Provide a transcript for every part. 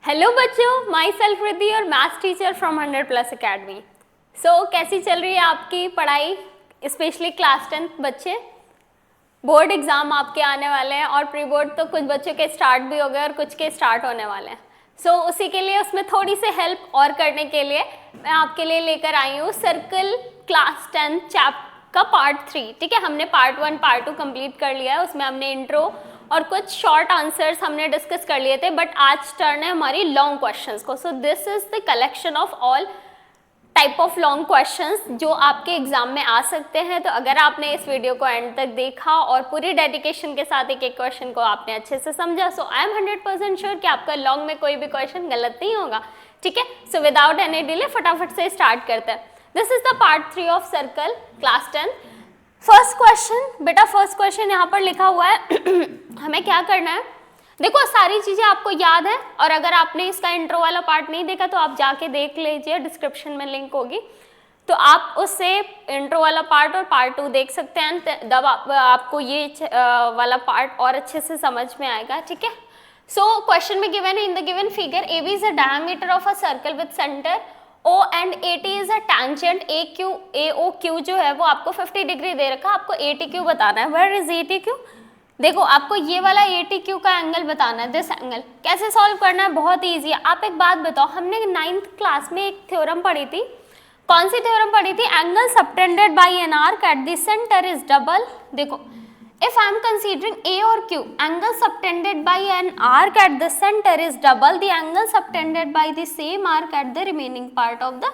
Hello बच्चों, my self Riddhi और maths teacher from 100+ academy. कैसी चल रही है आपकी पढ़ाई, स्पेशली क्लास 10 बच्चे? बोर्ड एग्ज़ाम आपके आने वाले हैं और प्री बोर्ड तो कुछ बच्चों के स्टार्ट भी हो गए और कुछ के स्टार्ट होने वाले हैं। उसी के लिए उसमें थोड़ी सी हेल्प और करने के लिए मैं आपके लिए लेकर आई हूँ सर्कल क्लास 10 चैप्टर का पार्ट 3। ठीक है, हमने पार्ट 1 पार्ट 2 कंप्लीट कर लिया है। उसमें हमने इंट्रो और कुछ शॉर्ट आंसर्स हमने डिस्कस कर लिए थे, बट आज टर्न है हमारी लॉन्ग क्वेश्चंस को। So this is the collection of all type of long questions जो आपके एग्जाम में आ सकते हैं। तो अगर आपने इस वीडियो को एंड तक देखा और पूरी डेडिकेशन के साथ एक एक क्वेश्चन को आपने अच्छे से समझा, सो आई एम 100% श्योर कि आपका लॉन्ग में कोई भी क्वेश्चन गलत नहीं होगा। ठीक है, सो विदाउट एनी डिले फटाफट से स्टार्ट करते हैं। This is the part 3 of circle class 10। First question बेटा, फर्स्ट क्वेश्चन यहाँ पर लिखा हुआ है हमें क्या करना है, देखो सारी चीजें आपको याद है और अगर आपने इसका इंट्रो वाला पार्ट नहीं देखा तो आप जाके देख लीजिए, डिस्क्रिप्शन में लिंक होगी, तो आप उससे इंट्रो वाला पार्ट और पार्ट 2 देख सकते हैं। तब आपको ये वाला पार्ट और अच्छे से समझ में आएगा। ठीक है, सो क्वेश्चन में गिवन है, in the given figure AB is a diameter of a circle with centre O and AT is a tangent AOQ जो है वो आपको 50 डिग्री दे रखा है, आपको ATQ बताना है। Where is ATQ? देखो आपको ये वाला ATQ का एंगल बताना है, दिस एंगल। कैसे सॉल्व करना है? बहुत इजी है। आप एक बात बताओ, हमने 9th क्लास में एक थ्योरम पढ़ी थी, कौन सी थ्योरम पढ़ी थी? Angle subtended by an arc at the centre is double. देखो if I am considering A or Q, angle subtended by an arc at the center is double the angle subtended by the same arc at the remaining part of the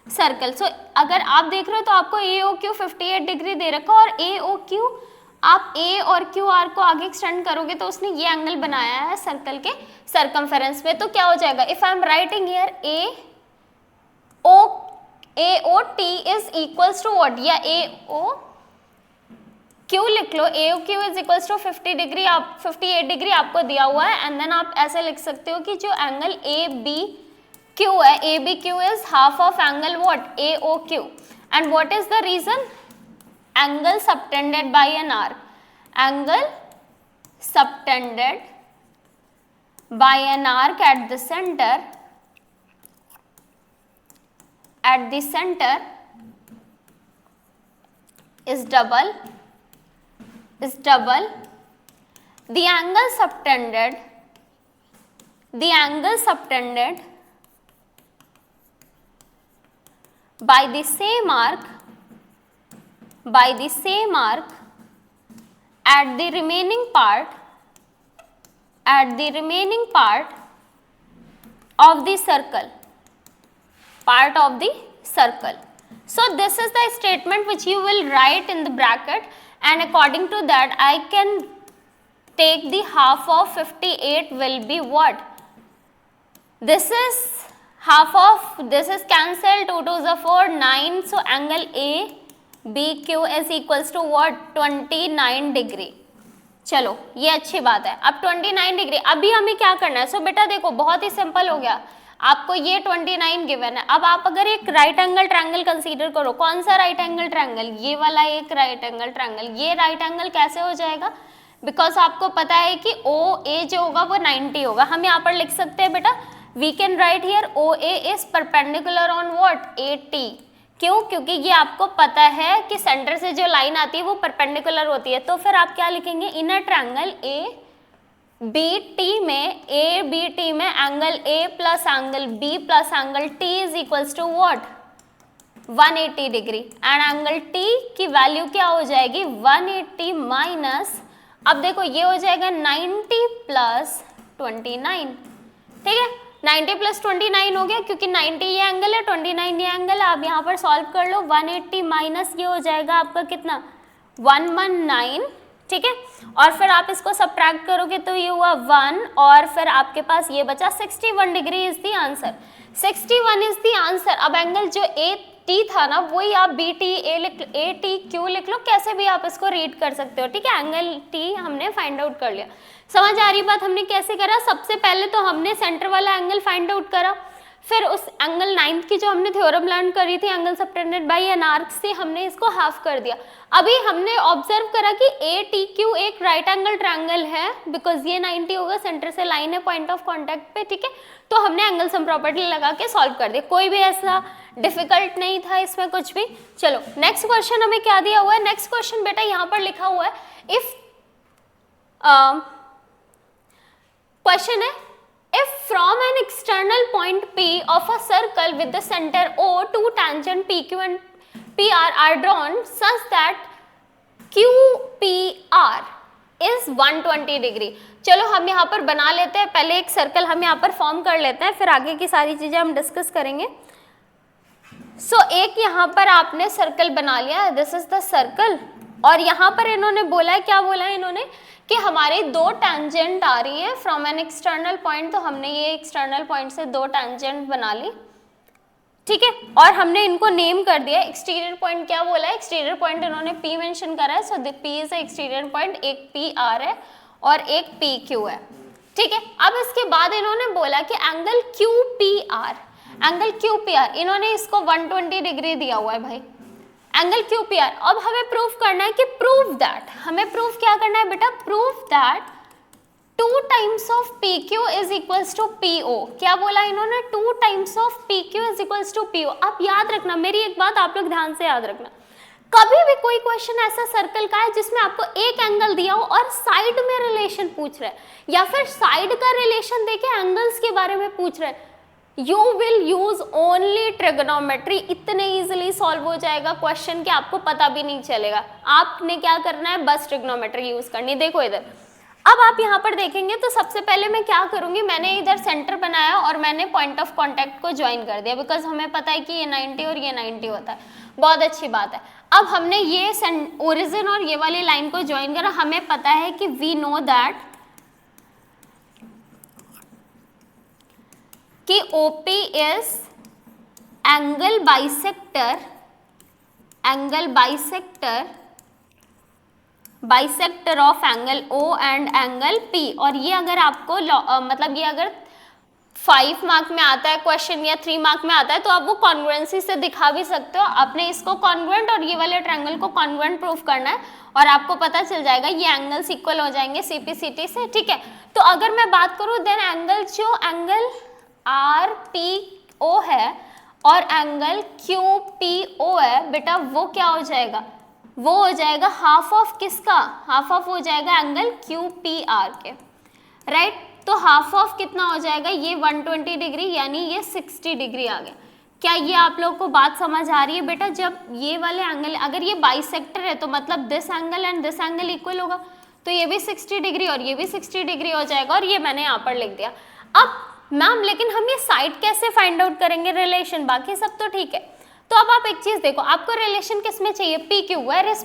circle. So अगर आप देख रहे हो तो आपको AOQ 58 degree दे रखा और AOQ आप A और Q आर्क को आगे एक्सटेंड करोगे तो उसने ये एंगल बनाया है सर्कल के सर्कमफेरेंस में। तो क्या हो जाएगा? If I am writing here AOT is equals to what, या Q लिख लो, AOQ is equals to 50 degree, आप 58 डिग्री आपको दिया हुआ है, एंड देन आप ऐसे लिख सकते हो कि जो एंगल ABQ है, ABQ is half of angle what, AOQ, and what is the reason? Angle subtended by an arc, angle subtended by an arc at the centre is double the angle subtended by the same arc at the remaining part of the circle. So this is the statement which you will write in the bracket, and according to that I can take the half of 58 will be what? This is half of this is cancelled, 2 2s are 4, 9, so angle ABQ is equals to what? 29 degree. चलो ये अच्छी बात है। अब 29 degree, अभी हमें क्या करना है? सो बेटा देखो बहुत ही सिंपल हो गया, आपको ये 29 गिवन है। अब आप अगर एक राइट एंगल ट्रायंगल कंसीडर करो, कौन सा राइट एंगल ट्रायंगल? ये वाला एक राइट एंगल ट्रायंगल। ये राइट एंगल कैसे हो जाएगा? बिकॉज आपको पता है कि OA जो होगा वो 90 होगा। हम यहाँ पर लिख सकते हैं बेटा, we can write here OA is perpendicular on what, AT। क्यों? क्योंकि ये आपको पता है कि सेंटर से जो लाइन आती है वो परपेंडिकुलर होती है। तो फिर आप क्या लिखेंगे? इन अ ट्रायंगल ABT में angle A plus angle B plus angle T is equals to what, 180 degree, and angle T की वैल्यू क्या हो जाएगी? 180 माइनस, अब देखो ये हो जाएगा 90 प्लस 29। ठीक है, 90 प्लस 29 हो गया, क्योंकि 90 ये एंगल है, 29 ये एंगल है। आप यहाँ पर सॉल्व कर लो, 180 माइनस ये हो जाएगा आपका कितना, 119। ठीक है, और फिर आप इसको सब्ट्रैक्ट करोगे तो ये हुआ 1, और फिर आपके पास ये बचा 61 degree is the answer. 61 is the answer. अब एंगल जो AT था ना, वही आप BT ATQ लिख लो, कैसे भी आप इसको रीड कर सकते हो। ठीक है, एंगल T हमने फाइंड आउट कर लिया। समझ आ रही बात? हमने कैसे करा? सबसे पहले तो हमने सेंटर वाला एंगल फाइंड आउट करा, फिर उस एंगल 9th की जो हमने थ्योरम लर्न करी थी angle subtended by an arc से, हमने इसको हाफ कर दिया। अभी हमने ऑब्जर्व करा कि ATQ एक राइट एंगल ट्रायंगल है, बिकॉज ये 90 होगा, सेंटर से लाइन है पॉइंट ऑफ कॉन्टैक्ट पे, ठीक है। तो हमने एंगल सम प्रॉपर्टी लगा के सॉल्व कर दिया, कोई भी ऐसा डिफिकल्ट नहीं था इसमें कुछ भी। चलो नेक्स्ट क्वेश्चन हमें क्या दिया हुआ है, नेक्स्ट क्वेश्चन बेटा यहाँ पर लिखा हुआ है, इफ क्वेश्चन है if from an external point P of a circle with the center O, two tangent PQ and PR are drawn such that QPR is 120 degree. चलो हम यहाँ पर बना लेते हैं, पहले एक सर्कल हम यहाँ पर फॉर्म कर लेते हैं, फिर आगे की सारी चीजें हम डिस्कस करेंगे। एक यहाँ पर आपने सर्कल बना लिया, दिस इज द सर्कल, और यहाँ पर इन्होंने बोला है, क्या बोला है इन्होंने कि हमारे दो टैंजेंट आ रही है फ्रॉम एन एक्सटर्नल पॉइंट, तो हमने ये एक्सटर्नल पॉइंट से दो टैंजेंट बना ली, ठीक है, और हमने इनको नेम कर दिया। एक्सटीरियर पॉइंट क्या बोला है, एक्सटीरियर पॉइंट इन्होंने P मेंशन करा है, so the P is exterior point, एक PR है और एक PQ है, ठीक है। अब इसके बाद इन्होंने बोला कि एंगल QPR, एंगल QPR इन्होंने इसको 120 डिग्री दिया हुआ है भाई, एंगल QPR। अब हमें प्रूफ करना है कि प्रूव दैट, हमें प्रूफ क्या करना है बेटा, proof that 2 times of PQ is equals to PO। क्या बोला इन्होंने, 2 times of PQ is equals to PO। आप याद रखना, मेरी एक बात आप लोग ध्यान से याद रखना, कभी भी कोई क्वेश्चन ऐसा सर्कल का है जिसमें आपको एक एंगल दिया हो और साइड में रिलेशन पूछ रहे हैं, या फिर साइड का रिलेशन देके एंगल्स के बारे में पूछ रहे हैं, You will use only trigonometry, इतने इजीली सॉल्व हो जाएगा क्वेश्चन कि आपको पता भी नहीं चलेगा। आपने क्या करना है, बस ट्रिग्नोमेट्री यूज करनी। देखो इधर, अब आप यहाँ पर देखेंगे तो सबसे पहले मैं क्या करूंगी, मैंने इधर सेंटर बनाया और मैंने पॉइंट ऑफ कॉन्टैक्ट को ज्वाइन कर दिया, बिकॉज हमें पता है कि ये 90 और ये 90 होता है, बहुत अच्छी बात है। अब हमने ये ओरिजिन और ये वाली लाइन को ज्वाइन करा, हमें पता है कि वी नो दैट कि OP is angle bisector, angle bisector of angle O and angle P। और ये अगर आपको मतलब ये अगर 5 मार्क में आता है क्वेश्चन या 3 मार्क में आता है तो आप वो कॉन्ग्रुएंसी से दिखा भी सकते हो। आपने इसको कॉन्ग्रुएंट और ये वाले ट्रायंगल को कॉन्ग्रुएंट प्रूफ करना है और आपको पता चल जाएगा ये एंगल्स इक्वल हो जाएंगे CP/CT से, ठीक है। तो अगर मैं बात करूं देन एंगल जो एंगल RPO है और एंगल QPO है बेटा, वो क्या हो जाएगा, वो हो जाएगा हाफ ऑफ किसका, हाफ ऑफ हो जाएगा एंगल QPR के, राइट। तो हाफ ऑफ कितना हो जाएगा, ये 120 डिग्री यानी ये 60 डिग्री आ गया। क्या ये आप लोग को बात समझ आ रही है बेटा, जब ये वाले एंगल अगर ये बाइसेक्टर है तो मतलब this angle and this angle equal होगा, तो ये भी 60 डिग्री और ये भी 60 डिग्री हो जाएगा, और ये मैंने यहाँ पर लिख दिया। अब मैम लेकिन हम ये साइड कैसे फाइंड आउट करेंगे, रिलेशन बाकी सब तो ठीक है। तो अब आप एक चीज देखो, आपको रिलेशन किस में चाहिए, PQ, वेयर इज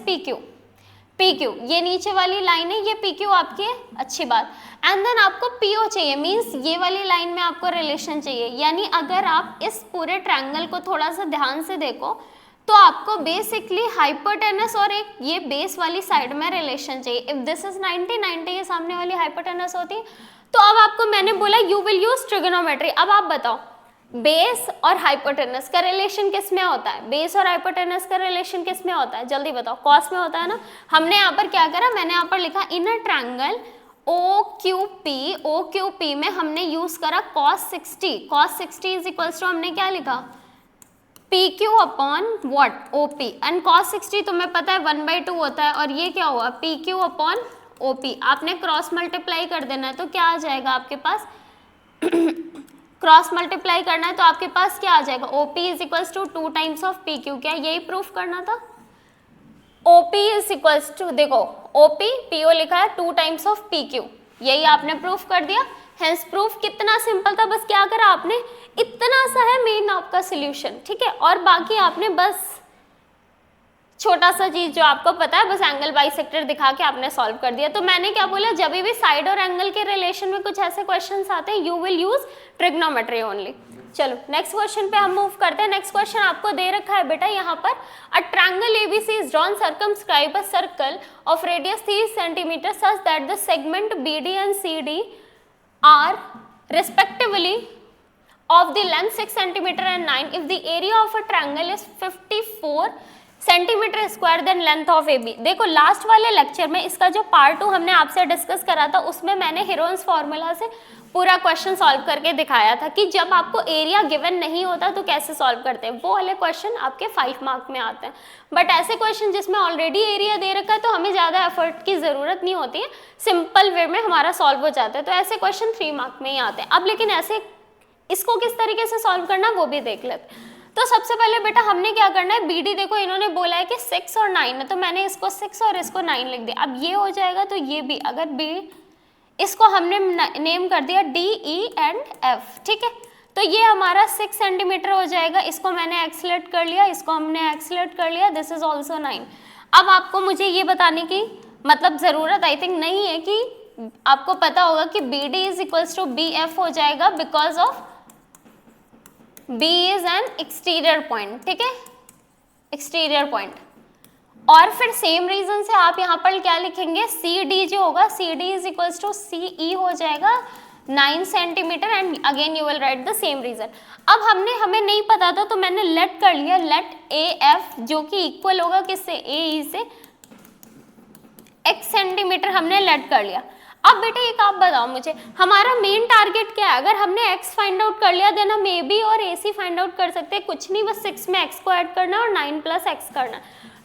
PQ, ये नीचे वाली लाइन है, ये PQ आपकी है, अच्छी बात। एंड देन आपको PO चाहिए, मींस ये वाली लाइन में आपको रिलेशन चाहिए। यानी अगर आप इस पूरे ट्रायंगल को थोड़ा सा ध्यान से देखो तो आपको बेसिकली हाइपोटेनस और एक ये बेस वाली साइड में रिलेशन चाहिए। इफ दिस इज 90 ये सामने वाली हाइपोटेनस होती है, तो अब आपको मैंने बोला यू विल यूज ट्रिगोनोमेट्री। अब आप बताओ बेस और हाइपोटेनस का रिलेशन किस में होता है, बेस और हाइपोटेनस का रिलेशन किस में होता है, जल्दी बताओ, कॉस में होता है ना। हमने यहाँ पर क्या करा, मैंने यहाँ पर लिखा इन अ ट्रायंगल OQP में हमने यूज करा cos 60 इज इक्वल्स टू हमने क्या लिखा, PQ upon what, OP। And cos 60 तुम्हें पता है 1/2 होता है, और ये क्या हुआ PQ अपॉन OP। आपने क्रॉस मल्टीप्लाई कर देना है तो क्या आ जाएगा आपके पास क्रॉस मल्टीप्लाई करना है तो आपके पास क्या आ जाएगा, OP is equals to 2 times of PQ। क्या यही प्रूफ करना था, OP इज इक्वल्स टू, देखो OP PO लिखा है 2 टाइम्स ऑफ PQ, यही आपने प्रूफ कर दिया। हेंस प्रूफ कितना सिंपल था, बस क्या करा आपने, इतना सा है मेन आपका सोल्यूशन, ठीक है। और बाकी आपने बस छोटा सा चीज जो आपको पता है, बस एंगल बाइसेक्टर दिखा के आपने सॉल्व कर दिया। तो मैंने क्या बोला, जब भी साइड और एंगल के रिलेशन में कुछ ऐसे क्वेश्चंस आते हैं, you will use trigonometry only. चलो नेक्स्ट क्वेश्चन पे हम मूव करते हैं। नेक्स्ट क्वेश्चन आपको दे रखा है बेटा यहाँ पर, a triangle ABC is drawn circumscribe a circle of radius 30 centimetre such that the segment BD and CD are respectively of the length 6 centimeter and 9 if the area of a triangle is 54 centimetre square then length of AB। देखो last वाले lecture में इसका जो part 2 हमने आपसे discuss करा था उसमें मैंने हेरोन्स फॉर्मूला से पूरा क्वेश्चन सॉल्व करके दिखाया था कि जब आपको एरिया गिवन नहीं होता तो कैसे सॉल्व करते हैं। वो वाले क्वेश्चन आपके 5 मार्क में आते हैं, बट ऐसे क्वेश्चन जिसमें ऑलरेडी एरिया दे रखा है तो हमें ज़्यादा एफर्ट की ज़रूरत नहीं होती है, सिंपल वे में हमारा सॉल्व हो जाता है, तो ऐसे क्वेश्चन 3 मार्क में ही आते हैं। अब लेकिन ऐसे इसको किस तरीके से सॉल्व करना वो भी देख लेते हैं। तो सबसे पहले बेटा हमने क्या करना है, BD देखो इन्होंने बोला है कि 6 और 9 है, तो मैंने इसको 6 और इसको 9 लिख दिया। अब ये हो जाएगा तो ये भी, अगर B इसको हमने नेम कर दिया D, E एंड F, ठीक है, तो ये हमारा 6 सेंटीमीटर हो जाएगा। इसको मैंने एक्सलेट कर लिया, इसको हमने एक्सलेट कर लिया, दिस इज ऑल्सो 9। अब आपको मुझे ये बताने की मतलब ज़रूरत आई थिंक नहीं है कि आपको पता होगा कि BD is equals to BF हो जाएगा because of B is an exterior point, ठीक है, एक्सटीरियर पॉइंट। और फिर सेम रीजन से आप यहाँ पर क्या लिखेंगे, CD जो होगा CD is equals to CE हो जाएगा 9 centimetre and again you will write the same reason. अब हमें नहीं पता था तो मैंने लेट कर लिया, लेट AF जो कि इक्वल होगा किससे, AE से, x सेंटीमीटर हमने लेट कर लिया। अब बेटे एक आप बताओ मुझे, हमारा मेन टारगेट क्या है? अगर हमने x फाइंड आउट कर लिया देन हम AB और AC फाइंड आउट कर सकते हैं, कुछ नहीं, बस 6 में x को ऐड करना और 9 प्लस x करना।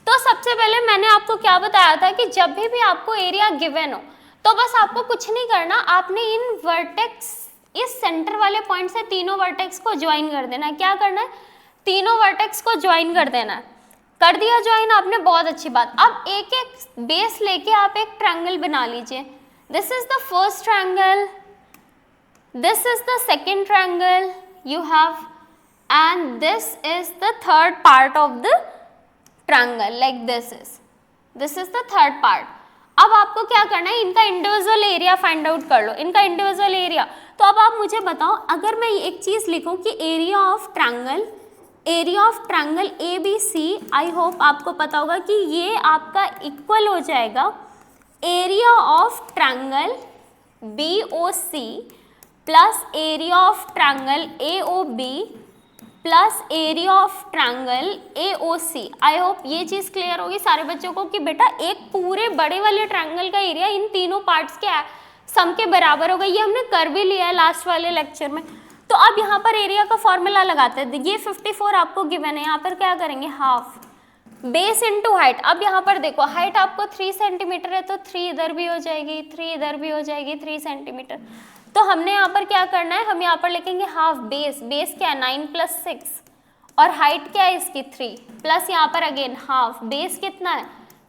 तो सबसे पहले मैंने आपको क्या बताया था कि जब भी आपको एरिया गिवन हो तो बस आपको कुछ नहीं करना, आपने इन वर्टेक्स, इस सेंटर वाले पॉइंट से तीनों वर्टेक्स को ज्वाइन कर देना है। क्या करना है, तीनों वर्टेक्स को ज्वाइन कर देना है। कर दिया ज्वाइन आपने, बहुत अच्छी बात। अब एक एक बेस लेके आप एक ट्रायंगल बना लीजिए। This is the first triangle, this is the second triangle you have, and this is the third part of the triangle, like this is the third part। अब आपको क्या करना है, इनका इंडिविजुअल एरिया फाइंड आउट कर लो, इनका individual area. तो अब आप मुझे बताओ, अगर मैं एक चीज़ लिखूं कि area of triangle ABC, I hope आपको पता होगा कि ये आपका इक्वल हो जाएगा area of triangle BOC plus area of triangle AOB plus area of triangle AOC। I hope ये चीज़ क्लियर होगी सारे बच्चों को कि बेटा एक पूरे बड़े वाले ट्रायंगल का एरिया इन तीनों पार्ट्स के सम के बराबर होगा। ये हमने कर भी लिया है लास्ट वाले लेक्चर में। तो अब यहाँ पर एरिया का फॉर्मूला लगाते हैं। ये 54 आपको गिवन है, यहाँ पर क्या करेंगे, हाफ बेस इंटू हाइट। अब यहाँ पर देखो हाइट आपको 3 सेंटीमीटर है तो 3 इधर भी हो जाएगी, 3 इधर भी हो जाएगी, 3 सेंटीमीटर। तो हमने यहाँ पर क्या करना है, हम यहाँ पर लिखेंगे हाफ बेस, बेस क्या है 9 प्लस 6 और हाइट क्या है इसकी 3 प्लस यहाँ पर अगेन हाफ, बेस कितना है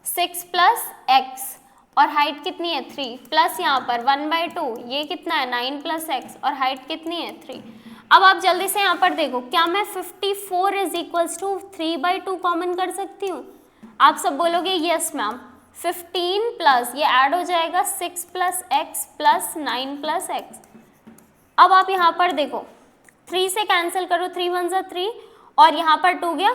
6 प्लस x और हाइट कितनी है 3 प्लस यहाँ पर 1/2, ये कितना है 9 प्लस x और हाइट कितनी है 3। अब आप जल्दी से यहाँ पर देखो, क्या मैं 54 इज इक्वल्स टू 3/2 कॉमन कर सकती हूँ? आप सब बोलोगे यस मैम। 15 प्लस ये ऐड हो जाएगा 6 plus x plus 9 plus x। अब आप यहाँ पर देखो 3 से कैंसिल करो, 3 1 ज़ा 3 और यहाँ पर 2 गया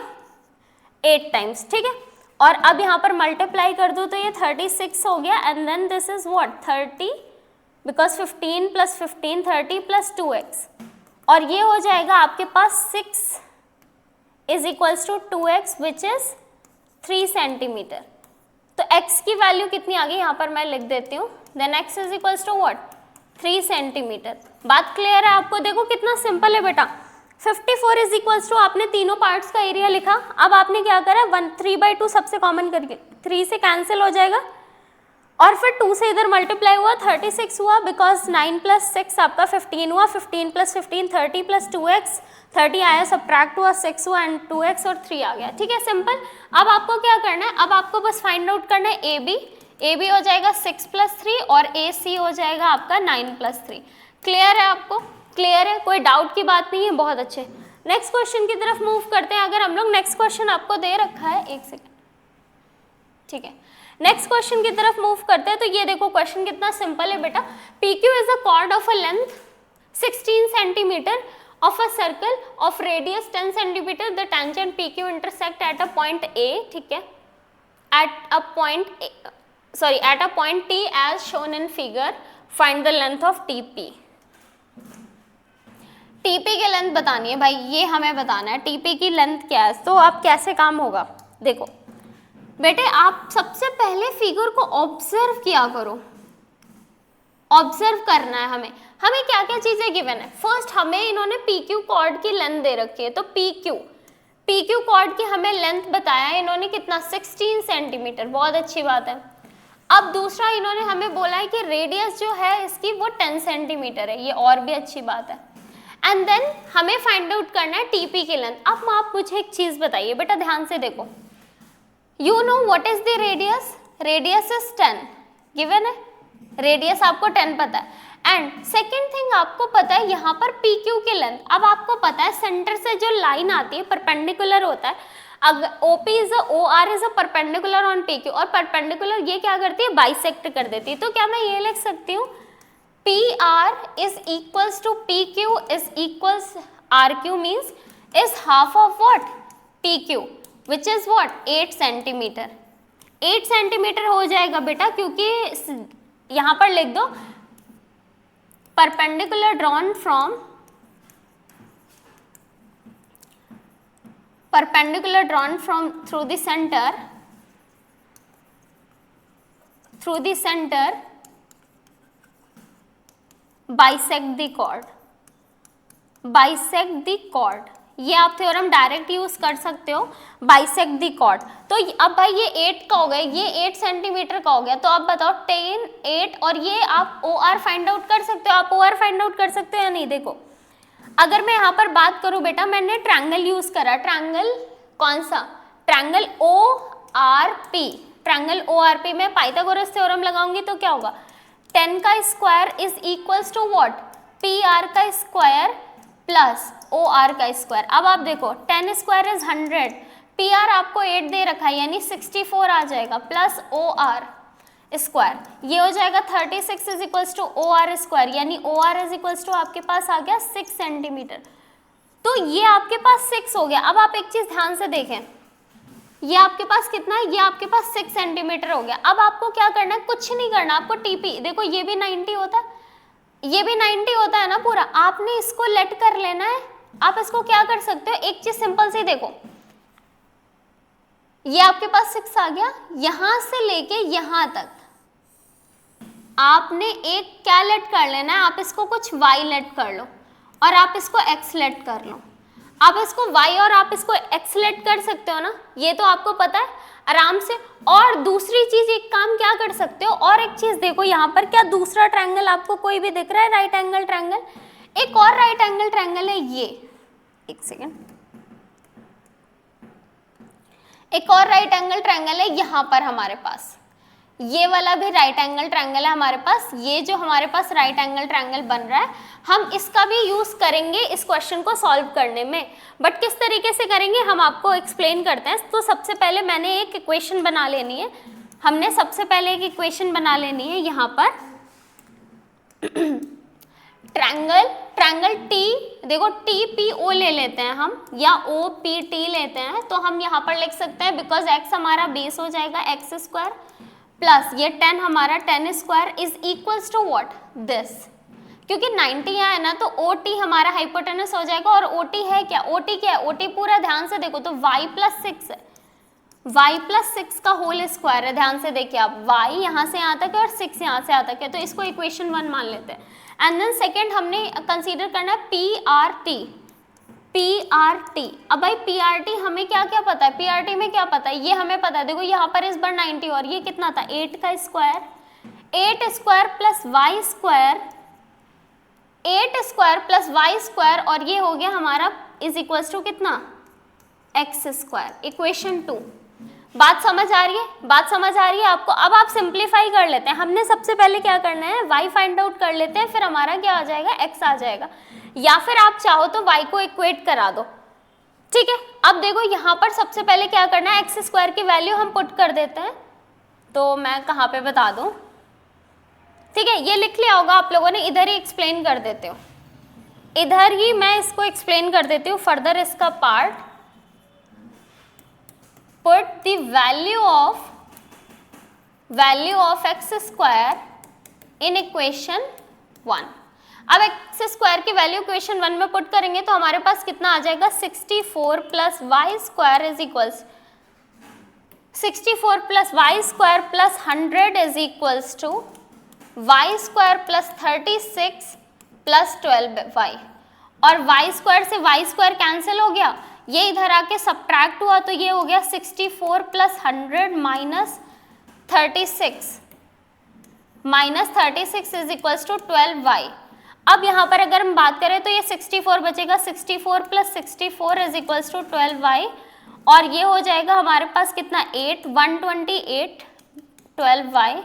8 टाइम्स, ठीक है। और अब यहाँ पर मल्टीप्लाई कर दो तो ये 36 हो गया and then this is what 30 because 15 plus 15 30 plus 2x और ये हो जाएगा आपके पास 6 is equals to 2x which is 3 centimetre. तो x की वैल्यू कितनी आ गई यहाँ पर मैं लिख देती हूँ, then x is equals to what 3 centimetre. बात क्लियर है आपको? देखो कितना सिंपल है बेटा। 54 इज इक्वल्स टू आपने तीनों पार्ट्स का एरिया लिखा। अब आपने क्या करा 3/2 सबसे कॉमन करके 3 से कैंसिल हो जाएगा और फिर 2 से इधर मल्टीप्लाई हुआ 36 हुआ बिकॉज 9 प्लस 6 आपका 15 हुआ, 15 प्लस 15 30 प्लस 2x 30 आया, सब्ट्रैक्ट हुआ 6 हुआ एंड 2x और 3 आ गया, ठीक है सिंपल। अब आपको क्या करना है, अब आपको बस फाइंड आउट करना है AB हो जाएगा 6 प्लस 3 और AC हो जाएगा आपका 9 प्लस 3। क्लियर है आपको? क्लियर है, कोई डाउट की बात नहीं है, बहुत अच्छे। नेक्स्ट क्वेश्चन की तरफ मूव करते हैं। अगर हम लोग नेक्स्ट क्वेश्चन आपको दे रखा है, एक सेकेंड, ठीक है, नेक्स्ट क्वेश्चन की तरफ मूव करते हैं। तो ये देखो क्वेश्चन कितना सिंपल है बेटा। PQ is a cord of a length 16 centimetre of a circle of radius 10 centimetre. The tangent PQ intersect at a point A, ठीक है, at a point T as shown in figure. Find the length of TP. TP की length बतानी है भाई, ये हमें बताना है टीपी की लेंथ क्या है। तो अब कैसे काम होगा, देखो बेटे आप सबसे पहले फिगर को ऑब्जर्व किया करो, ऑब्जर्व करना है हमें। हमें क्या क्या चीजें गिवन है, फर्स्ट हमें इन्होंने पी क्यू कॉर्ड की लेंथ दे रखी है, तो पी क्यू कॉर्ड की हमें लेंथ बताया है इन्होंने कितना 16 सेंटीमीटर, बहुत अच्छी बात है। अब दूसरा इन्होंने हमें बोला है कि रेडियस जो है इसकी वो 10 सेंटीमीटर है, ये और भी अच्छी बात है। एंड देन हमें फाइंड आउट करना है टीपी की लेंथ। अब आप मुझे एक चीज बताइए बेटा, ध्यान से देखो, you know what is the radius, radius is 10 given है, रेडियस आपको 10 पता है। एंड सेकेंड थिंग आपको पता है यहाँ पर पी क्यू की लेंथ। अब आपको पता है सेंटर से जो लाइन आती है परपेंडिकुलर होता है, अगर OP is O R is a perpendicular on P Q, और परपेंडिकुलर ये क्या करती है, बाइसेक्ट कर देती है। तो क्या मैं ये लिख सकती हूँ P R is equals to P Q is equals to R, means is half of what, P Q, which is what 8 centimetre. 8 centimetre हो जाएगा बेटा, क्योंकि यहां पर लिख दो perpendicular drawn from through the centre bisect the chord. ये आप थ्योरम डायरेक्ट यूज कर सकते हो, बाइसेक्ट द कॉर्ड। तो अब भाई ये 8 का हो गया, ये 8 सेंटीमीटर का हो गया, तो आप बताओ 10 8, और ये आप ओ आर फाइंड आउट कर सकते हो, आप ओ आर फाइंड आउट कर सकते हो या नहीं। देखो अगर मैं यहाँ पर बात करूँ बेटा, मैंने ट्रायंगल यूज करा, ट्रायंगल कौन सा, triangle O R P, triangle O R P में पाइथागोरस थ्योरम लगाऊंगी तो क्या होगा, 10 का square is equals to what, P R का स्क्वायर प्लस ओ आर का स्क्वायर। अब आप देखो 10 स्क्वायर इज 100, पी आर आपको 8 दे रखा है यानी 64 आ जाएगा, प्लस ओ आर स्क्वायर, ये हो जाएगा 36 is equals to O R square, यानी O R is equals to आपके पास आ गया 6 सेंटीमीटर। तो ये आपके पास 6 हो गया। अब आप एक चीज ध्यान से देखें, ये आपके पास कितना है, ये आपके पास 6 सेंटीमीटर हो गया। अब आपको क्या करना है, कुछ नहीं करना, आपको टीपी, देखो ये भी 90 होता है, ये भी 90 होता है ना पूरा, आपने इसको लेट कर लेना है। आप इसको क्या कर सकते हो, एक चीज सिंपल सी देखो, ये आपके पास 6 आ गया, यहां से लेके यहां तक आपने एक क्या लेट कर लेना है, आप इसको कुछ y लेट कर लो और आप इसको x लेट कर लो। आप इसको y और आप इसको x लेट कर सकते हो ना, ये तो आपको पता है आराम से। और दूसरी चीज एक काम क्या कर सकते हो, और एक चीज देखो यहाँ पर, क्या दूसरा ट्रायंगल आपको कोई भी दिख रहा है, राइट एंगल ट्रायंगल, एक और राइट एंगल ट्रायंगल है ये, एक सेकेंड, एक और राइट एंगल ट्रायंगल है यहाँ पर हमारे पास, ये वाला भी राइट एंगल ट्रायंगल है हमारे पास। ये जो हमारे पास राइट एंगल ट्रायंगल बन रहा है, हम इसका भी यूज करेंगे इस क्वेश्चन को सॉल्व करने में, बट किस तरीके से करेंगे हम आपको एक्सप्लेन करते हैं। तो सबसे पहले मैंने एक इक्वेशन बना लेनी है, हमने सबसे पहले एक इक्वेशन बना लेनी है यहाँ पर ट्रायंगल टी, देखो टी पी ओ ले लेते हैं हम, या ओ पी टी लेते हैं, तो हम यहाँ पर लिख सकते हैं, बिकॉज एक्स हमारा बेस हो जाएगा एक्स स्क्वायर प्लस ये 10 हमारा 10 square is equals to what this, क्योंकि 90 यहाँ है ना, तो ओ टी हमारा हाइपोटेनस हो जाएगा। और ओ टी है क्या, ओ टी क्या है, ओ टी पूरा ध्यान से देखो तो y प्लस 6 है, y प्लस 6 का होल स्क्वायर है, ध्यान से देखिए आप, y यहाँ से यहाँ तक है और 6 यहाँ से यहाँ तक है, तो इसको इक्वेशन 1 मान लेते हैं। एंड देन सेकेंड हमने कंसीडर करना है पी आर टी, अब भाई पी आर टी हमें क्या क्या पता है, पी आर टी में क्या पता है, ये हमें पता है, देखो यहाँ पर इस बार 90 और ये कितना था 8 का square, 8 square plus Y square, 8 square plus Y square, और ये हो गया हमारा इज इक्वल्स टू कितना एक्स स्क्वायर, इक्वेशन 2। बात समझ आ रही है, बात समझ आ रही है आपको। अब आप सिंप्लीफाई कर लेते हैं, हमने सबसे पहले क्या करना है, y फाइंड आउट कर लेते हैं, फिर हमारा क्या आ जाएगा x आ जाएगा, या फिर आप चाहो तो y को इक्वेट करा दो, ठीक है। अब देखो यहाँ पर सबसे पहले क्या करना है, एक्स स्क्वायर की वैल्यू हम पुट कर देते हैं, तो मैं कहाँ पे बता दूँ, ठीक है, ये लिख लिया होगा आप लोगों ने, इधर ही एक्सप्लेन कर देते हो, इधर ही मैं इसको एक्सप्लेन कर देती हूँ फर्दर इसका part. Put the value of x square in equation 1। अब एक्स स्क्वायर की वैल्यू इक्वेशन 1 में पुट करेंगे तो हमारे पास कितना आ जाएगा 64 plus Y square is equals 64 plus Y square plus 100 is equals to Y square plus 36 plus 12y, और वाई स्क्वायर से वाई स्क्वायर कैंसिल हो गया, ये इधर आके सब्ट्रैक्ट हुआ तो ये हो गया 64 plus 100 minus 36 is equals to 12y। अब यहाँ पर अगर हम बात करें तो ये 64 बचेगा, 64 plus 64 is equals to 12y, और ये हो जाएगा हमारे पास कितना 128 12y,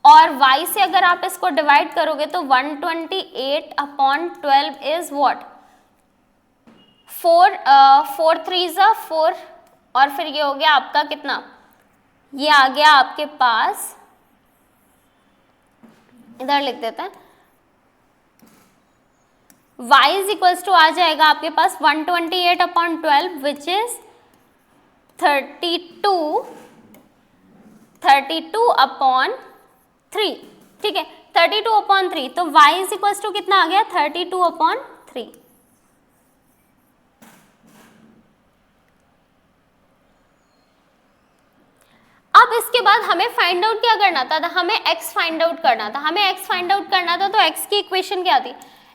और y से अगर आप इसको डिवाइड करोगे तो 128 अपॉन 12 इज व्हाट 4 3 ज़ा 4, और फिर ये हो गया आपका कितना, ये आ गया आपके पास, इधर लिख देते हैं, y इज इक्वल्स टू आ जाएगा आपके पास 128 अपॉन 12 विच इज 32 अपॉन 3, ठीक है 32 अपॉन 3, तो y इज इक्वल्स टू कितना आ गया 32 अपॉन 3। अब इसके बाद हमें फाइंड आउट क्या करना था, हमें x फाइंड आउट करना था, तो x की इक्वेशन क्या थी,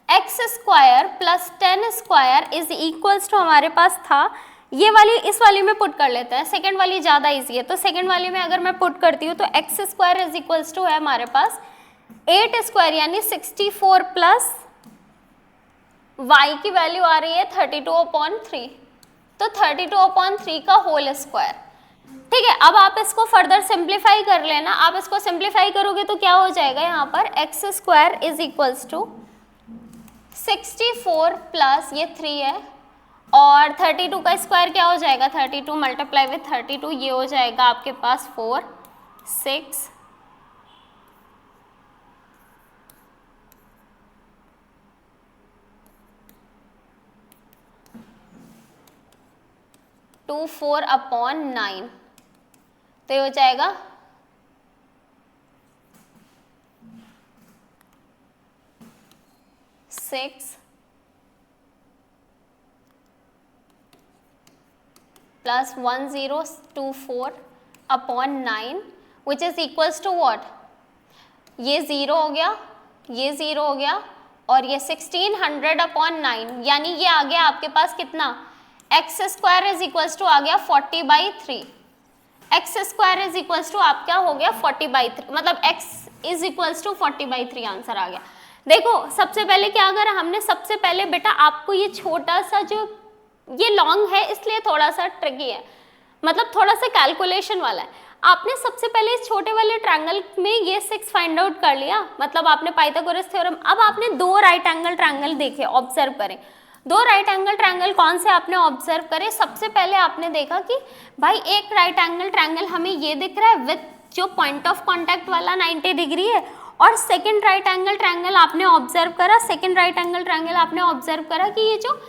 X square plus 10 square is equals to हमारे पास था, ये वाली इस वाली में पुट कर लेते हैं, सेकंड वाली ज़्यादा इजी है, तो सेकंड वाली में अगर मैं पुट करती हूँ तो X square is equals to है हमारे पास 8 स्क्वायर यानी 64 प्लस वाई की वैल्यू आ रही है 32/3, तो 32/3 का होल स्क्वायर, ठीक है। अब आप इसको फर्दर सिंप्लीफाई कर लेना, आप इसको सिंप्लीफाई करोगे तो क्या हो जाएगा यहाँ पर X square is equals to 64 plus ये 3 है, और 32 का स्क्वायर क्या हो जाएगा 32 मल्टीप्लाई विथ 32, ये हो जाएगा आपके पास 4 6 24/9, तो ये हो जाएगा 6 plus 1024/9 which is equals to what, ये 0 हो गया, ये 0 हो गया, और ये 1600/9, यानी ये आ गया आपके पास कितना x square is equals to आ गया 40/3, x square is equals to आपका हो गया 40/3, मतलब x is equals to 40/3 answer आ गया। देखो सबसे पहले क्या करा हमने, सबसे पहले बेटा आपको ये छोटा सा जो ये लॉन्ग है इसलिए थोड़ा सा ट्रिकी है, मतलब थोड़ा सा कैलकुलेशन वाला है, आपने सबसे पहले इस छोटे वाले ट्रायंगल में ये 6 फाइंड आउट कर लिया, मतलब आपने पाइथागोरस थ्योरम, अब आपने 2 राइट एंगल ट्रायंगल देखे, ऑब्जर्व करें 2 राइट एंगल ट्रायंगल कौन से आपने ऑब्जर्व करे, सबसे पहले आपने देखा कि भाई एक राइट एंगल ट्रायंगल हमें ये दिख रहा है विथ जो पॉइंट ऑफ कॉन्टैक्ट वाला 90 डिग्री है, और सेकंड राइट एंगल ट्रायंगल आपने ऑब्जर्व करा, कि ये जो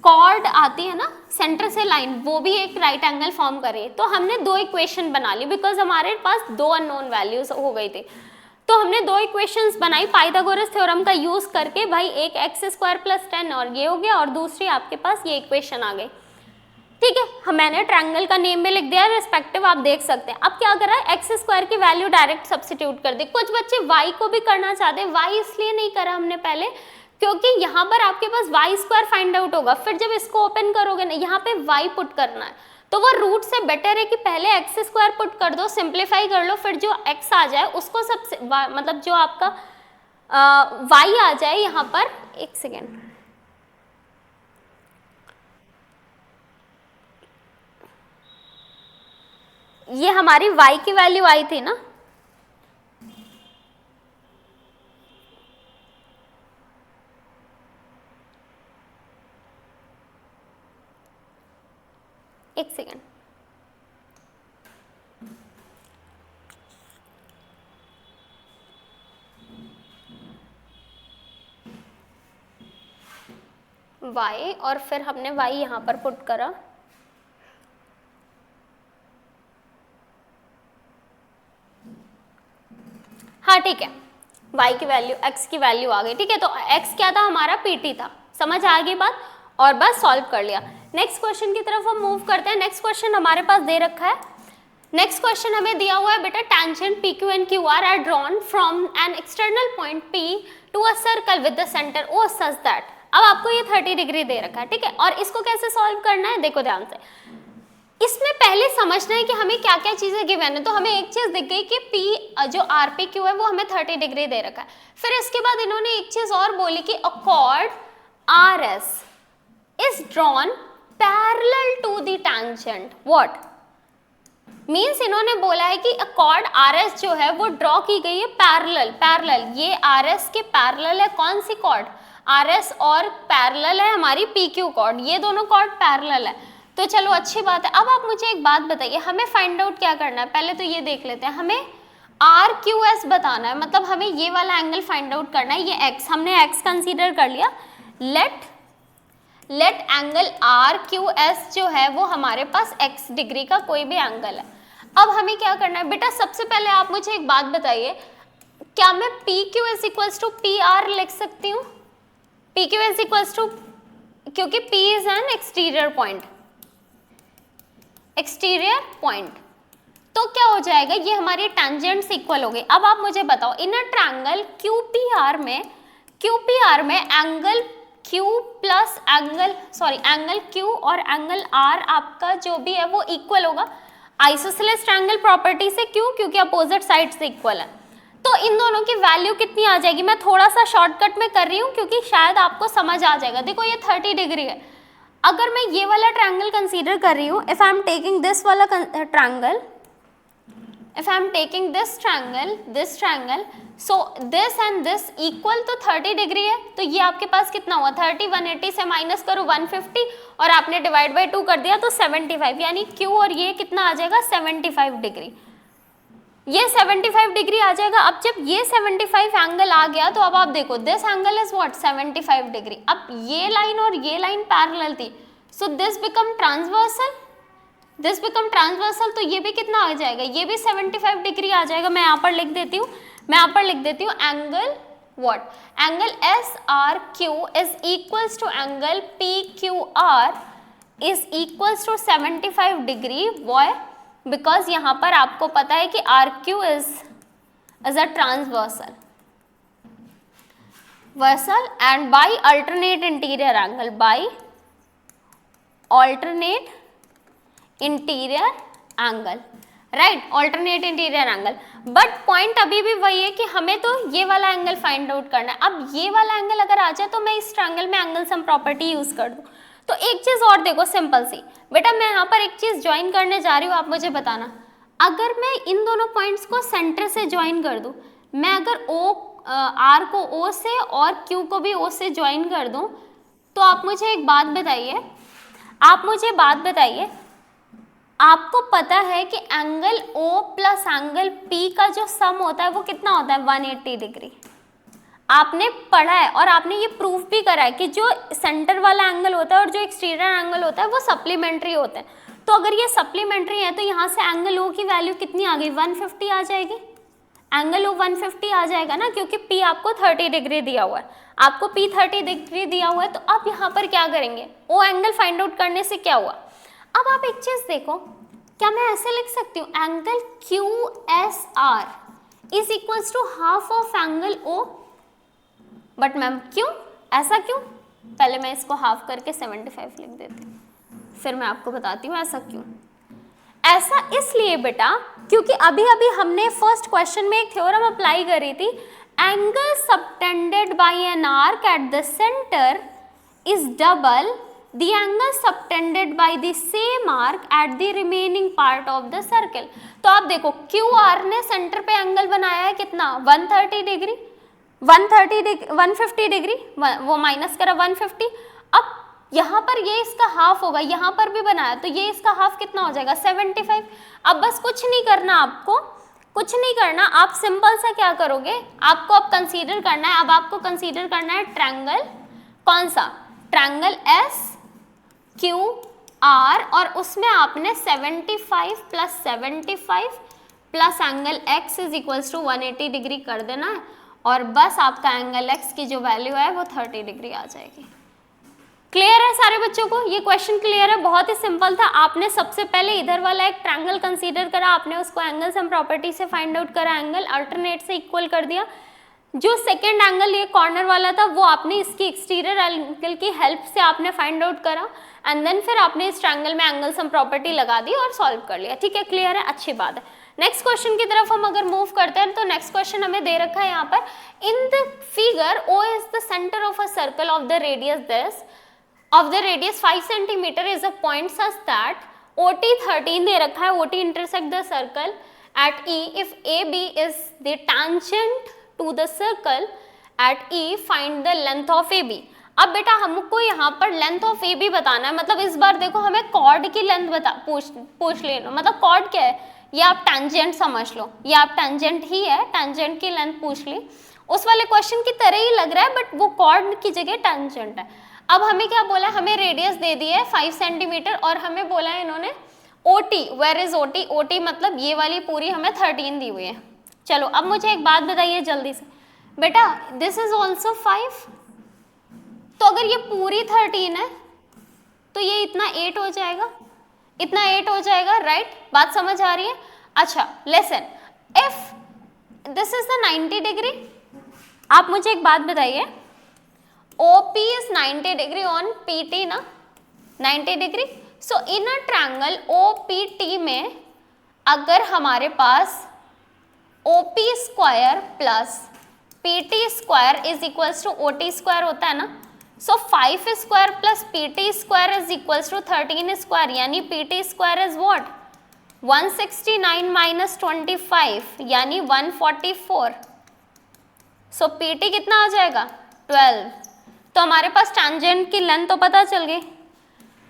कॉर्ड आती है ना सेंटर से लाइन, वो भी एक राइट एंगल फॉर्म करे, तो हमने 2 इक्वेशन बना ली, बिकॉज हमारे पास 2 अननोन वैल्यूज हो गई थी, तो हमने 2 इक्वेशंस बनाई पाइथागोरस थ्योरम का यूज करके, भाई एक एक्स स्क्वायर प्लस 10 और ये हो गया, और दूसरी आपके पास ये इक्वेशन आ गई, ठीक है। मैंने ट्रायंगल का नेम भी लिख दिया रिस्पेक्टिव, आप देख सकते हैं। अब क्या करा है, एक्स स्क्वायर की वैल्यू डायरेक्ट सब्स्टिट्यूट कर दी, कुछ बच्चे वाई को भी करना चाहते हैं, वाई इसलिए नहीं करा हमने पहले क्योंकि यहाँ पर आपके पास वाई स्क्वायर फाइंड आउट होगा, फिर जब इसको ओपन करोगे ना यहाँ पे वाई पुट करना है, तो वो रूट से बेटर है कि पहले एक्स स्क्वायर पुट कर दो, सिंप्लीफाई कर लो, फिर जो एक्स आ जाए उसको सबसे मतलब जो आपका वाई आ जाए यहाँ पर, एक सेकेंड, ये हमारी वाई की वैल्यू आई थी ना, एक सेकेंड, y, और फिर हमने y यहाँ पर पुट करा, हाँ ठीक है, y की वैल्यू, x की वैल्यू आ गई, ठीक है। तो x क्या था हमारा, pt था, समझ आ गई बात, और बस सॉल्व कर लिया। नेक्स्ट क्वेश्चन की तरफ हम मूव करते हैं। नेक्स्ट क्वेश्चन हमारे पास दे रखा है। नेक्स्ट क्वेश्चन हमें दिया हुआ है बेटा, tangent P Q and Q R are drawn from an external point P to a circle with the centre O such that. अब आपको ये 30 डिग्री दे रखा है, ठीक है, और इसको कैसे सॉल्व करना है, देखो ध्यान से। इसमें पहले समझना है कि हमें क्या क्या चीजें गिवन है। तो हमें एक चीज दिख गई कि P जो आर पी क्यू है वो हमें 30 डिग्री दे रखा है। फिर इसके बाद इन्होंने एक चीज और बोली कि a chord R S is drawn parallel to the tangent. What means, इन्होंने बोला है कि कॉर्ड आर एस जो है वो ड्रॉ की गई है पैरेलल, ये आर एस के पैरेलल है। कौन सी कॉर्ड, आर एस, और पैरेलल है हमारी पी क्यू कॉर्ड, ये दोनों कॉर्ड पैरेलल है। तो चलो अच्छी बात है। अब आप मुझे एक बात बताइए, हमें फाइंड आउट क्या करना है, पहले तो ये देख लेते हैं। हमें आर क्यू एस बताना है, मतलब हमें ये वाला एंगल फाइंड आउट करना है। ये एक्स, हमने एक्स कंसीडर कर लिया। Let angle R Q S जो है वो हमारे पास x डिग्री का कोई भी एंगल है। अब हमें क्या करना है बेटा, सबसे पहले आप मुझे एक बात बताइए, क्या मैं P Q S equals to P R लिख सकती हूँ? P Q S equals to, क्योंकि P is an exterior point, तो क्या हो जाएगा, ये हमारी टेंजेंट्स इक्वल हो गई। अब आप मुझे बताओ, इन अ ट्रायंगल QPR में angle Q plus angle Q और एंगल R आपका जो भी है वो इक्वल होगा आइसोसेलेस ट्रायंगल प्रॉपर्टी से। क्यों? क्योंकि अपोजिट साइड से इक्वल है। तो इन दोनों की वैल्यू कितनी आ जाएगी, मैं थोड़ा सा शॉर्टकट में कर रही हूँ क्योंकि शायद आपको समझ आ जाएगा। देखो ये 30 डिग्री है, अगर मैं ये वाला ट्रायंगल कंसीडर कर रही हूँ, if I am taking this वाला triangle, if I am taking this triangle, so this and this equal तो 30 डिग्री है। तो ये आपके पास कितना हुआ, 30, 180 से माइनस करो 150 और आपने डिवाइड बाय 2 कर दिया तो 75, यानी Q और ये कितना आ जाएगा, 75 डिग्री। ये 75 डिग्री आ जाएगा। अब जब ये 75 एंगल आ गया तो अब आप देखो, this angle is what, 75 degree. अब ये लाइन और ये लाइन पैरेलल थी, सो दिस बिकम ट्रांसवर्सल, तो ये भी कितना आ जाएगा, ये भी 75 डिग्री आ जाएगा। मैं यहाँ पर लिख देती हूँ, angle what, angle S R Q is equals to angle P Q R is equals to 75 degree. Why? Because यहाँ पर आपको पता है कि R Q is a transversal and by alternate interior angle, alternate interior angle. But point अभी भी वही है कि हमें तो ये वाला एंगल फाइंड आउट करना है। अब ये वाला एंगल अगर आ जाए तो मैं इस ट्रायंगल में एंगल सम प्रॉपर्टी यूज कर दूं। तो एक चीज और देखो, सिंपल सी बेटा, मैं यहाँ पर एक चीज ज्वाइन करने जा रही हूँ, आप मुझे बताना, अगर मैं इन दोनों पॉइंट्स को सेंटर से ज्वाइन कर दूं, मैं अगर आर को O से और Q को भी O से ज्वाइन कर दूं, तो आप मुझे एक बात बताइए, आपको पता है कि angle O plus angle P का जो सम होता है वो कितना होता है, 180 डिग्री। आपने पढ़ा है और आपने ये प्रूफ भी करा है कि जो सेंटर वाला एंगल होता है और जो एक्सटीरियर एंगल होता है वो सप्लीमेंट्री होते हैं। तो अगर ये सप्लीमेंट्री है तो यहाँ से एंगल O की वैल्यू कितनी आ गई, 150 आ जाएगी। एंगल O 150 आ जाएगा ना, क्योंकि P आपको 30 डिग्री दिया हुआ है, आपको P 30 डिग्री दिया हुआ है। तो आप यहाँ पर क्या करेंगे, O एंगल फाइंड आउट करने से क्या हुआ। अब आप एक चीज देखो, क्या मैं ऐसे लिख सकती हूँ, angle QSR is equals to half of angle O। But ma'am क्यों, ऐसा क्यों? पहले मैं इसको हाफ करके 75 लिख देती हूँ, फिर मैं आपको बताती हूँ ऐसा क्यों। ऐसा इसलिए बेटा क्योंकि अभी अभी हमने फर्स्ट क्वेश्चन में एक थ्योरम अप्लाई करी थी, angle subtended by an arc at the centre is double the angle subtended by the same arc at the remaining part of the circle। तो आप देखो QR ने सेंटर पे एंगल बनाया है कितना, 150 डिग्री, 150 डिग्री, वो माइनस करा 150। अब यहाँ पर ये इसका हाफ होगा, यहाँ पर भी बनाया तो ये इसका हाफ कितना हो जाएगा, 75। अब बस कुछ नहीं करना, आपको कुछ नहीं करना, आप सिंपल सा क्या करोगे, आपको अब कंसीडर करना है, अब आपको कंसीडर करना है ट्रायंगल, कौन सा, ट्रायंगल एस क्यू आर, और उसमें आपने 75 plus 75 plus angle X is equals to 180 degree कर देना है। और बस आपका एंगल x की जो वैल्यू है वो 30 डिग्री आ जाएगी। क्लियर है सारे बच्चों को? ये क्वेश्चन क्लियर है? बहुत ही सिंपल था। आपने सबसे पहले इधर वाला एक ट्रायंगल कंसीडर करा, आपने उसको एंगल सम प्रॉपर्टी से फाइंड आउट करा, एंगल अल्टरनेट से इक्वल कर दिया। जो सेकंड एंगल ये कॉर्नर वाला था वो आपने इसकी एक्सटीरियर एंगल की हेल्प से आपने फाइंड आउट करा एंड देन फिर आपने इस ट्रायंगल में एंगल सम प्रॉपर्टी लगा दी और सॉल्व कर लिया। ठीक है, क्लियर है? अच्छी बात है। नेक्स्ट क्वेश्चन की तरफ हम अगर मूव करते हैं तो नेक्स्ट क्वेश्चन हमें दे रखा है यहाँ पर, in the figure O is the centre of a circle of the radius this of the radius 5 centimeter is a point such that OT 13 दे रखा है, OT intersect the circle at E if AB is the tangent to the circle at E find the length of AB। अब बेटा हमको यहाँ पर length of AB बताना है, मतलब इस बार देखो हमें कॉर्ड की लेंथ पूछ लेना, मतलब कॉर्ड क्या है ये आप टेंजेंट समझ लो, ये आप टेंजेंट ही है, टेंजेंट की लेंथ पूछ ली। उस वाले क्वेश्चन की तरह ही लग रहा है बट वो कॉर्ड की जगह टेंजेंट है। अब हमें क्या बोला, हमें रेडियस दे दी है 5 सेंटीमीटर और हमें बोला है इन्होंने OT, where is OT? OT मतलब ये वाली पूरी हमें 13 दी हुई है। चलो अब मुझे एक बात बताइए जल्दी से, बेटा दिस इज ऑल्सो 5, तो अगर ये पूरी 13 है तो ये इतना 8 हो जाएगा, इतना 8 हो जाएगा, राइट? बात समझ आ रही है? अच्छा listen, if this is the 90 degree, आप मुझे एक बात बताइए, OP is 90 degree on PT ना, 90 degree. So in a triangle OPT में अगर हमारे पास OP square plus PT square is equals to OT square होता है ना, so 5 square plus PT square is equals to 13 square, यानी PT square is what 169 minus 25 यानी 144। सो PT कितना आ जाएगा 12। तो हमारे पास टेंजेंट की लेंथ तो पता चल गई,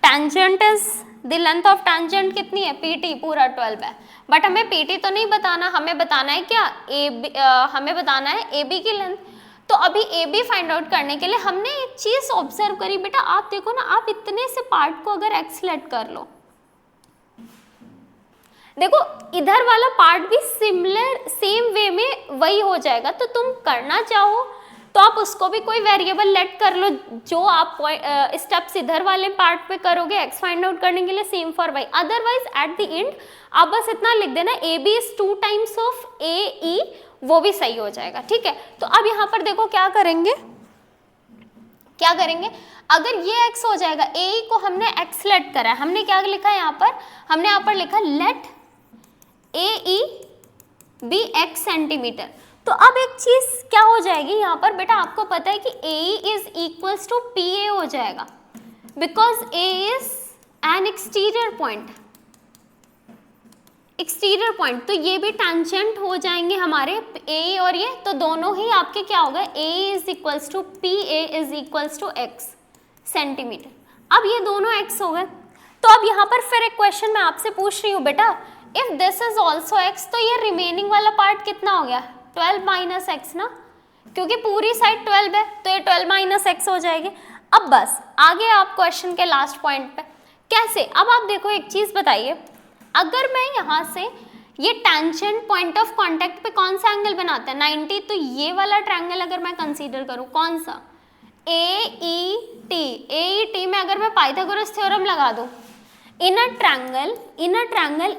tangent is the length of tangent कितनी है PT पूरा 12 है, बट हमें PT तो नहीं बताना, हमें बताना है क्या हमें बताना है AB की लेंथ। तो अभी AB फाइंड आउट करने के लिए हमने एक चीज ऑब्जर्व करी, बेटा आप देखो ना, आप इतने से पार्ट को अगर एक्सलेट कर लो, देखो इधर वाला पार्ट भी सिमिलर सेम वे में वही हो जाएगा, तो तुम करना चाहो तो आप उसको भी कोई वेरिएबल लेट कर लो, जो आप स्टेप्स इधर वाले पार्ट पे करोगे x फाइंड आउट करने के लिए same for y, otherwise at the end आप बस इतना लिख देना AB is 2 times of AE, वो भी सही हो जाएगा। ठीक है, तो अब यहाँ पर देखो क्या करेंगे, क्या करेंगे, अगर ये x हो जाएगा, AE को हमने x लेट करा है, हमने क्या लिखा है यहाँ पर, हमने यहाँ पर लिखा let AE B x centimetre. तो अब एक चीज क्या हो जाएगी यहाँ पर, बेटा आपको पता है कि AE is equals to PA हो जाएगा, because A is an exterior point, exterior point, तो ये भी टेंजेंट हो जाएंगे हमारे AE और ये, तो दोनों ही आपके क्या हो गए, AE is equals to PA is equals to x centimetre. अब ये दोनों x हो गए, तो अब यहाँ पर फिर एक क्वेश्चन मैं आपसे पूछ रही हूँ, बेटा if this is also x, तो ये रिमेनिंग वाला पार्ट कितना हो गया 12 माइनस एक्स ना, क्योंकि पूरी साइड 12 है तो ये 12 माइनस एक्स हो जाएगी। अब बस आगे आप क्वेश्चन के लास्ट पॉइंट पे कैसे, अब आप देखो एक चीज बताइए, अगर मैं यहाँ से ये टेंजेंट पॉइंट ऑफ कांटेक्ट पे कौन सा एंगल बनाता है 90, तो ये वाला ट्रायंगल अगर मैं कंसीडर करूँ कौन सा AET, AET में अगर मैं पाइथागोरस थ्योरम लगा दूँ, इन अ ट्रायंगल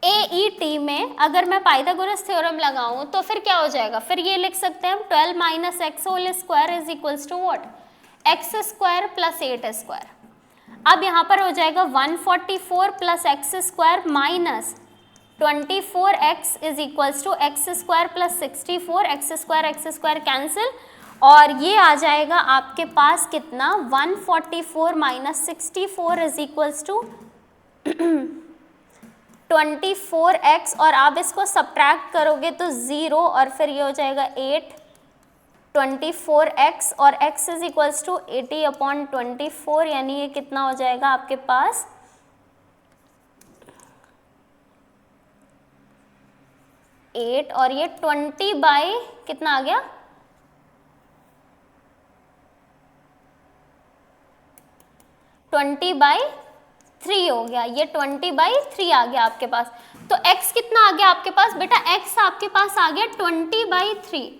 AET में अगर मैं पाइथागोरस थ्योरम लगाऊं तो फिर क्या हो जाएगा, फिर ये लिख सकते हैं हम 12 minus x whole square is equals to what x square plus 8 square. अब यहाँ पर हो जाएगा 144 plus x square minus 24x is equals to x square plus 64, x square cancel, और ये आ जाएगा आपके पास कितना 144 minus 64 is equals to 24x, और आप इसको सब्ट्रैक्ट करोगे तो 0 और फिर ये हो जाएगा 8, 24x और x इज इक्वल्स टू 80/24, यानी ये कितना हो जाएगा आपके पास 8 और ये 20 बाई कितना आ गया 20/8 3 हो गया, ये 20/3 आ गया आपके पास। तो x कितना आ गया आपके पास बेटा, x आपके पास आ गया 20/3,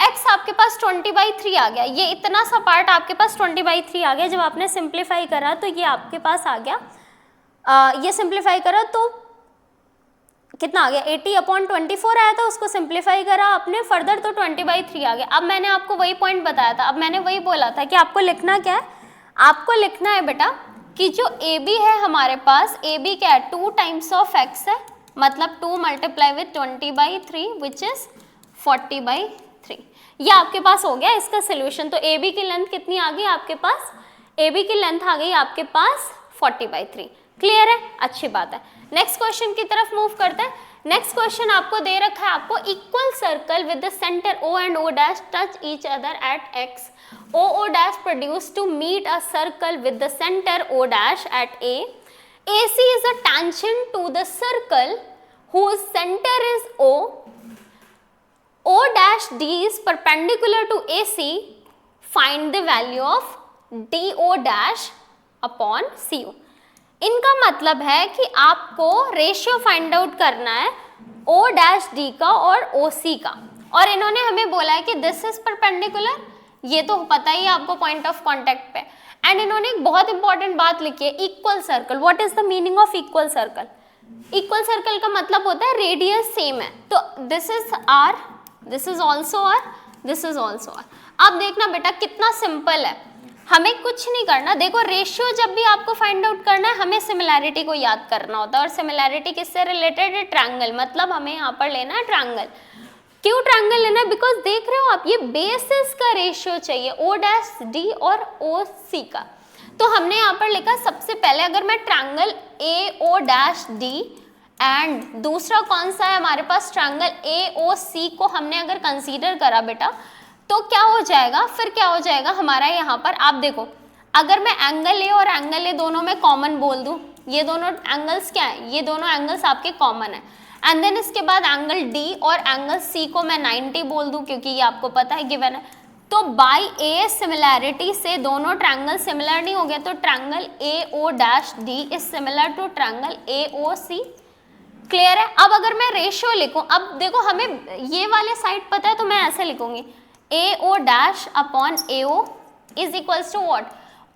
x आपके पास 20/3 आ गया। ये इतना सा पार्ट आपके पास 20/3 आ गया। जब आपने सिंप्लीफाई करा तो ये आपके पास आ गया, ये सिंप्लीफाई करा तो कितना आ गया, 80/24 आया था, उसको सिंप्लीफाई करा आपने फर्दर तो 20/3 आ गया। अब मैंने आपको वही पॉइंट बताया था, अब मैंने वही बोला था कि आपको लिखना क्या है, आपको लिखना है बेटा कि जो AB है हमारे पास, AB क्या है, 2 टाइम्स ऑफ x है, मतलब 2 मल्टीप्लाई विथ 20/3 विच इज 40/3। ये आपके पास हो गया इसका सोल्यूशन। तो AB की लेंथ कितनी आ गई आपके पास, AB की लेंथ आ गई आपके पास 40/3। क्लियर है, अच्छी बात है। नेक्स्ट क्वेश्चन की तरफ मूव करते हैं। नेक्स्ट क्वेश्चन आपको दे रखा है, आपको equal circle with the centre O and O dash touch each other at x. O dash produced to meet a circle with the center O dash at A. AC is a tangent to the circle whose center is O. O dash D is perpendicular to AC. Find the value of DO dash upon CO. इनका मतलब है कि आपको ratio find out करना है O dash D का और OC का, और इन्होंने हमें बोला है कि दिस इज परपेंडिकुलर, ये तो पता ही है आपको पॉइंट ऑफ कांटेक्ट पे। एंड इन्होंने एक बहुत इंपॉर्टेंट बात लिखी है, equal circle. What is the meaning of equal circle? Equal circle का मतलब होता है रेडियस सेम है, तो this is R, this is also R, this is also R। अब देखना बेटा कितना सिंपल है, हमें कुछ नहीं करना। देखो रेशियो जब भी आपको फाइंड आउट करना है, हमें सिमिलैरिटी को याद करना होता है, और सिमिलैरिटी किससे रिलेटेड है, ट्रायंगल, मतलब हमें यहाँ पर लेना है ट्रायंगल। क्यों ट्रायंगल लेना है, बिकॉज देख रहे हो आप ये बेसिस का रेशियो चाहिए O डैश D और OC का। तो हमने यहाँ पर लिखा सबसे पहले, अगर मैं triangle AO dash D and दूसरा कौन सा है हमारे पास, ट्रायंगल AOC को हमने अगर कंसीडर करा बेटा, तो क्या हो जाएगा, फिर क्या हो जाएगा हमारा यहाँ पर, आप देखो अगर मैं एंगल A और एंगल A दोनों में कॉमन बोल दूँ, ये दोनों एंगल्स क्या है, ये दोनों एंगल्स आपके कॉमन है। एंड देन इसके बाद एंगल D और एंगल C को मैं 90 बोल दूँ, क्योंकि ये आपको पता है गिवन है। तो बाई ए सिमिलैरिटी से दोनों ट्रायंगल सिमिलर नहीं हो गया, तो triangle AO dash D is similar to triangle AOC। Clear है। अब अगर मैं रेशियो लिखूं, अब देखो हमें ये वाले साइड पता है, तो मैं ऐसे लिखूंगी AO dash upon AO is equals to what,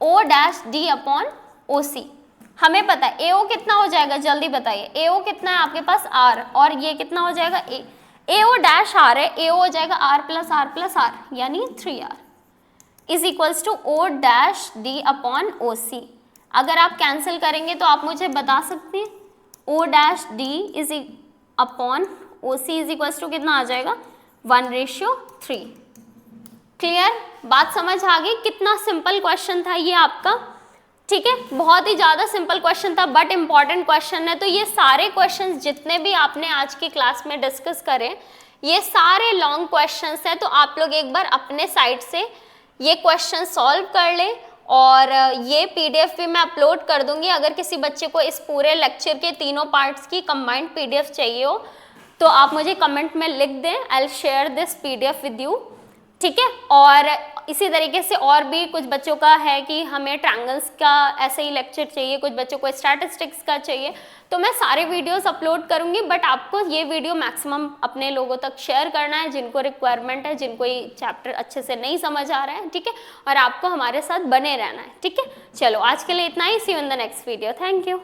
O dash D upon OC। हमें पता है AO कितना हो जाएगा, जल्दी बताइए, AO कितना है आपके पास R, और ये कितना हो जाएगा A, AO डैश R है, AO हो जाएगा R plus R plus R, यानी 3R is equals to O dash D upon OC। अगर आप कैंसिल करेंगे तो आप मुझे बता सकते हैं, O dash D is upon OC is equals to कितना आ जाएगा, 1:3। क्लियर, बात समझ आ गई? कितना सिंपल क्वेश्चन था ये आपका, ठीक है, बहुत ही ज़्यादा सिंपल क्वेश्चन था, बट इम्पॉर्टेंट क्वेश्चन है। तो ये सारे क्वेश्चंस जितने भी आपने आज की क्लास में डिस्कस करे, ये सारे लॉन्ग क्वेश्चंस हैं। तो आप लोग एक बार अपने साइड से ये क्वेश्चन सॉल्व कर लें, और ये PDF भी मैं अपलोड कर दूंगी। अगर किसी बच्चे को इस पूरे लेक्चर के तीनों पार्ट्स की कंबाइंड PDF चाहिए हो, तो आप मुझे कमेंट में लिख दें, I will share this PDF with you, ठीक है। और इसी तरीके से और भी कुछ बच्चों का है कि हमें ट्रायंगल्स का ऐसे ही लेक्चर चाहिए, कुछ बच्चों को स्टैटिस्टिक्स का चाहिए, तो मैं सारे वीडियोस अपलोड करूंगी। बट आपको ये वीडियो मैक्सिमम अपने लोगों तक शेयर करना है जिनको रिक्वायरमेंट है, जिनको ये चैप्टर अच्छे से नहीं समझ आ रहा है, ठीक है, और आपको हमारे साथ बने रहना है, ठीक है। चलो आज के लिए इतना ही, see you in the next video, thank you.